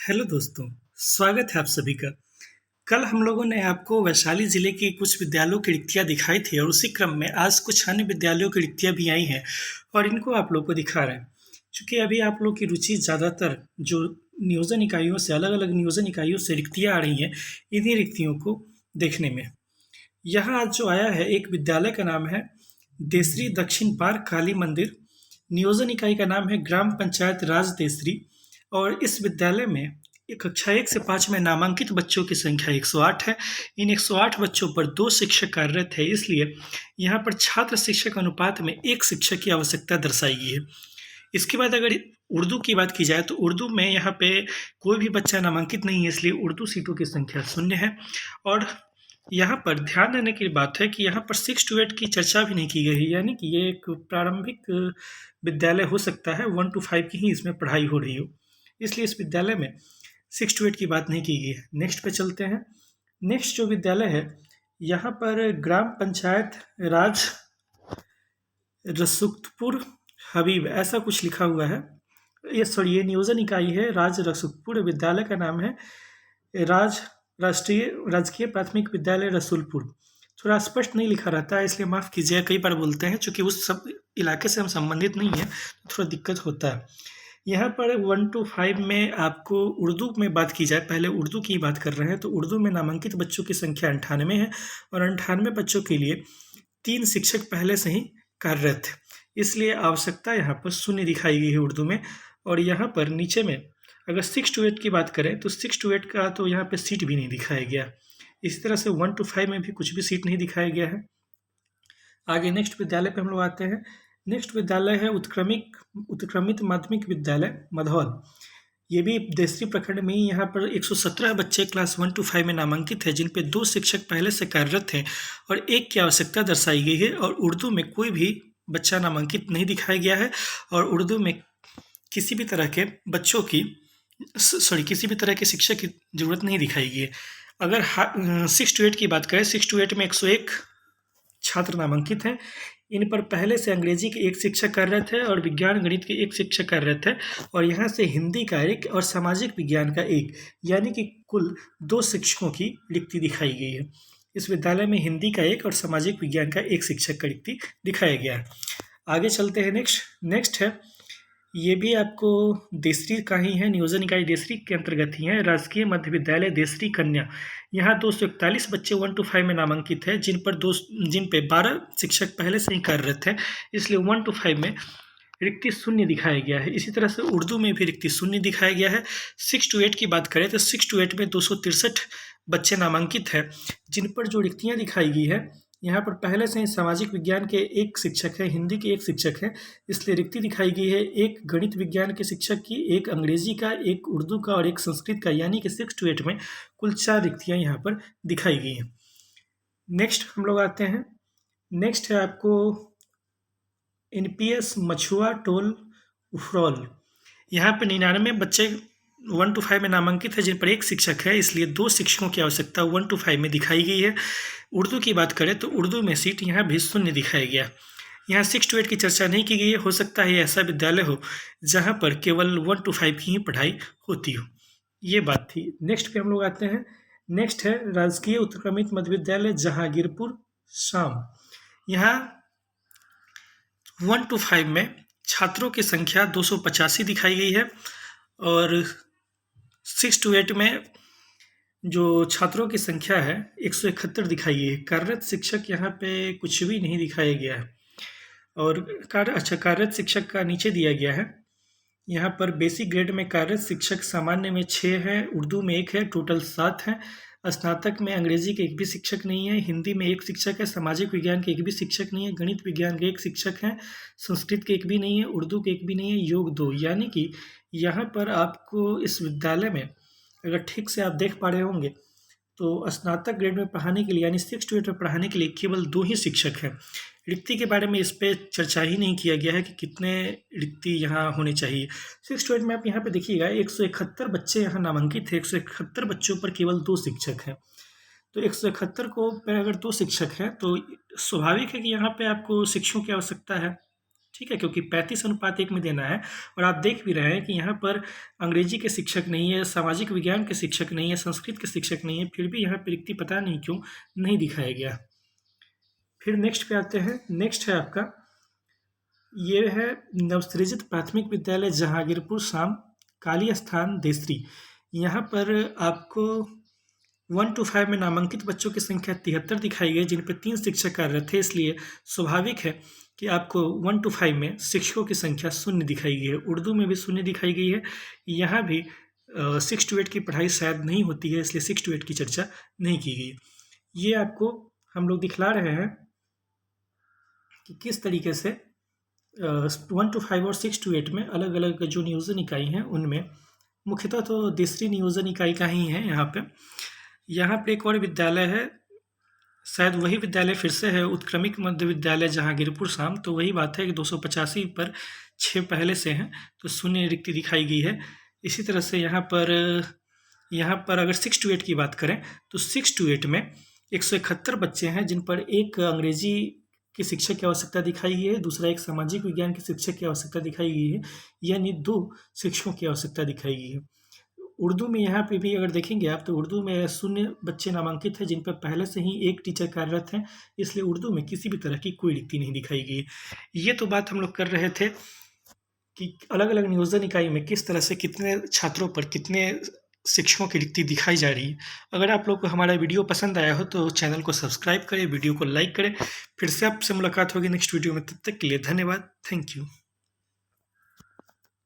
Hello दोस्तों, स्वागत है आप सभी का। कल हम लोगों ने आपको वैशाली जिले की कुछ विद्यालयों की रिक्तियाँ दिखाई थी और उसी क्रम में आज कुछ अन्य विद्यालयों की रिक्तियाँ भी आई हैं और इनको आप लोग को दिखा रहे हैं। चूँकि अभी आप लोग की रुचि ज़्यादातर जो नियोजन इकाइयों से अलग-अलग नियोजन इकाइयों से रिक्तियाँ आ रही हैं, इन्हीं रिक्तियों को देखने में। यहाँ आज जो आया है एक विद्यालय का नाम है देसरी दक्षिण पार काली मंदिर। नियोजन इकाई का नाम है ग्राम पंचायत राज देसरी और इस विद्यालय में कक्षा 1 से 5 में नामांकित बच्चों की संख्या 108 है। इन 108 बच्चों पर 2 शिक्षक कार्यरत है, इसलिए यहाँ पर छात्र शिक्षक अनुपात में 1 शिक्षक की आवश्यकता दर्शाई गई है। इसके बाद अगर उर्दू की बात की जाए तो उर्दू में यहाँ पे कोई भी बच्चा नामांकित नहीं है, इसलिए उर्दू सीटों की संख्या 0 है। और यहाँ पर ध्यान देने की बात है कि यहाँ पर 6 to 8 की चर्चा भी नहीं की गई है, यानी कि ये एक प्रारंभिक विद्यालय हो सकता है, 1 to 5 की ही इसमें पढ़ाई हो रही हो, इसलिए इस विद्यालय में 6 to 8 की बात नहीं की गई है। नेक्स्ट पे चलते हैं। नेक्स्ट जो विद्यालय है, यहाँ पर ग्राम पंचायत राज रसूखपुर हबीब ऐसा कुछ लिखा हुआ है। ये नियोजन इकाई है राज रसूखपुर। विद्यालय का नाम है राजकीय प्राथमिक विद्यालय रसूलपुर। थोड़ा स्पष्ट नहीं लिखा रहता है, इसलिए माफ़ कीजिए, कई बार बोलते हैं, चूँकि उस सब इलाके से हम संबंधित नहीं हैं तो थोड़ा दिक्कत होता है। यहाँ पर 1 to 5 में आपको उर्दू में बात की जाए, पहले उर्दू की बात कर रहे हैं, तो उर्दू में नामांकित बच्चों की संख्या 98 है और 98 बच्चों के लिए 3 शिक्षक पहले से ही कार्यरत है, इसलिए आवश्यकता यहाँ पर 0 दिखाई गई है उर्दू में। और यहाँ पर नीचे में अगर 6 to 8 की बात करें तो 6 to 8 का तो यहाँ पे सीट भी नहीं दिखाया गया। इसी तरह से 1 to 5 में भी कुछ भी सीट नहीं दिखाया गया है। आगे नेक्स्ट विद्यालय पे हम लोग आते हैं। नेक्स्ट विद्यालय है उत्क्रमित माध्यमिक विद्यालय मधौल। ये भी देसरी प्रखंड में ही। यहाँ पर 117 बच्चे क्लास 1 to 5 में नामांकित है, जिन पे 2 शिक्षक पहले से कार्यरत हैं और 1 की आवश्यकता दर्शाई गई है। और उर्दू में कोई भी बच्चा नामांकित नहीं दिखाया गया है और उर्दू में किसी भी तरह के बच्चों की किसी भी तरह के शिक्षक की ज़रूरत नहीं दिखाई गई है। अगर 6 to 8 की बात करें, 6 to 8 में 101 छात्र नामांकित हैं। इन पर पहले से अंग्रेजी के 1 शिक्षक कार्यरत है और विज्ञान गणित के 1 शिक्षक कार्यरत है और यहाँ से हिंदी का 1 और सामाजिक विज्ञान का 1, यानी कि कुल 2 शिक्षकों की रिक्ति दिखाई गई है। इस विद्यालय में हिंदी का 1 और सामाजिक विज्ञान का 1 शिक्षक का रिक्ति दिखाया गया है। आगे चलते हैं। नेक्स्ट है, ये भी आपको देसरी का ही है, नियोजन इकाई देसरी के अंतर्गत ही है, राजकीय मध्य विद्यालय देसरी कन्या। यहाँ 241 बच्चे 1 to 5 में नामांकित है, जिन पे 12 शिक्षक पहले से ही कार्यरत है, इसलिए 1 to 5 में रिक्ति 0 दिखाया गया है। इसी तरह से उर्दू में भी रिक्ति 0 दिखाया गया है। 6 to 8 की बात करें तो 6 to 8 में 263 बच्चे नामांकित हैं, जिन पर जो रिक्तियाँ दिखाई गई है, यहाँ पर पहले से ही सामाजिक विज्ञान के 1 शिक्षक हैं, हिंदी के 1 शिक्षक हैं, इसलिए रिक्ति दिखाई गई है 1 गणित विज्ञान के शिक्षक की, 1 अंग्रेजी का, 1 उर्दू का और 1 संस्कृत का, यानी कि 6 to 8 में कुल 4 रिक्तियाँ यहाँ पर दिखाई गई हैं। नेक्स्ट हम लोग आते हैं। नेक्स्ट है आपको NPS मछुआ टोल उफरौल। यहाँ पर 99 बच्चे 1 to 5 में नामांकित है, जिन पर 1 शिक्षक है, इसलिए 2 शिक्षकों की आवश्यकता 1 to 5 में दिखाई गई है। उर्दू की बात करें तो उर्दू में सीट यहाँ भी 0 दिखाया गया। यहाँ 6 to 8 की चर्चा नहीं की गई है, हो सकता है ऐसा विद्यालय हो जहाँ पर केवल 1 to 5 की ही पढ़ाई होती हो। ये बात थी। नेक्स्ट पे हम लोग आते हैं। नेक्स्ट है राजकीय उत्क्रमित मध्य विद्यालय जहांगीरपुर शाम। यहाँ 1 to 5 में छात्रों की संख्या 285 दिखाई गई है और 6 to 8 में जो छात्रों की संख्या है 171 दिखाई गई है। कार्यरत शिक्षक यहाँ पे कुछ भी नहीं दिखाया गया है और कार्यरत शिक्षक का नीचे दिया गया है। यहाँ पर बेसिक ग्रेड में कार्यरत शिक्षक सामान्य में 6 है, उर्दू में 1 है, टोटल 7 है। स्नातक में अंग्रेजी के 1 भी शिक्षक नहीं है, हिंदी में 1 शिक्षक है, सामाजिक विज्ञान के 1 भी शिक्षक नहीं है, गणित विज्ञान के 1 शिक्षक हैं, संस्कृत के 1 भी नहीं है, उर्दू के 1 भी नहीं है, योग 2। यानी कि यहाँ पर आपको इस विद्यालय में अगर ठीक से आप देख पा रहे होंगे तो स्नातक ग्रेड में पढ़ाने के लिए, यानी 6 to 8 में पढ़ाने के लिए केवल 2 ही शिक्षक हैं। रिक्ति के बारे में इस पर चर्चा ही नहीं किया गया है कि कितने रिक्ति यहाँ होने चाहिए। 6 to 8 में आप यहाँ पे देखिएगा 171 बच्चे यहाँ नामांकित थे, 171 बच्चों पर केवल 2 शिक्षक हैं। तो 171 को पर अगर 2 शिक्षक हैं तो स्वाभाविक है कि यहाँ पे आपको शिक्षकों की आवश्यकता है। ठीक है, क्योंकि 35:1 में देना है। और आप देख भी रहे हैं कि यहाँ पर अंग्रेजी के शिक्षक नहीं है, सामाजिक विज्ञान के शिक्षक नहीं है, संस्कृत के शिक्षक नहीं है, फिर भी यहाँ पर रिक्ति पता नहीं क्यों नहीं दिखाया गया। फिर नेक्स्ट पे आते हैं। नेक्स्ट है आपका, ये है नवसृजित प्राथमिक विद्यालय जहांगीरपुर शाम काली स्थान देसरी। यहाँ पर आपको 1 to 5 में नामांकित बच्चों की संख्या 73 दिखाई गई, जिन पर 3 शिक्षक कार्यरत थे, इसलिए स्वाभाविक है कि आपको 1 to 5 में शिक्षकों की संख्या 0 दिखाई गई है। उर्दू में भी 0 दिखाई गई है। यहाँ भी 6 to 8 की पढ़ाई शायद नहीं होती है, इसलिए 6 to 8 की चर्चा नहीं की गई। ये आपको हम लोग दिखला रहे हैं कि किस तरीके से 1 to 5 और 6 to 8 में अलग अलग जो नियोजन इकाई हैं, उनमें मुख्यतः तो तीसरी नियोजन इकाई का ही है। यहाँ पे एक और विद्यालय है, शायद वही विद्यालय फिर से है, उत्क्रमिक मध्य विद्यालय जहांगीरपुर शाम। तो वही बात है कि 285 पर 6 पहले से हैं, तो 0 रिक्ति दिखाई गई है। इसी तरह से यहाँ पर अगर 6 to 8 की बात करें तो 6 to 8 में 171 बच्चे हैं, जिन पर एक अंग्रेजी के शिक्षक की आवश्यकता दिखाई गई है, दूसरा एक सामाजिक विज्ञान के शिक्षक की आवश्यकता दिखाई गई है, यानी 2 शिक्षकों की आवश्यकता दिखाई गई है। उर्दू में यहाँ पे भी अगर देखेंगे आप, तो उर्दू में 0 बच्चे नामांकित हैं, जिन पर पहले से ही एक टीचर कार्यरत हैं, इसलिए उर्दू में किसी भी तरह की कोई रिक्ति नहीं दिखाई गई। ये तो बात हम लोग कर रहे थे कि अलग अलग नियोजन इकाई में किस तरह से कितने छात्रों पर कितने शिक्षकों की रिक्ति दिखाई जा रही है। अगर आप लोग को हमारा वीडियो पसंद आया हो तो चैनल को सब्सक्राइब करें, वीडियो को लाइक करें। फिर से आपसे मुलाकात होगी नेक्स्ट वीडियो में, तब तक के लिए धन्यवाद। Thank you.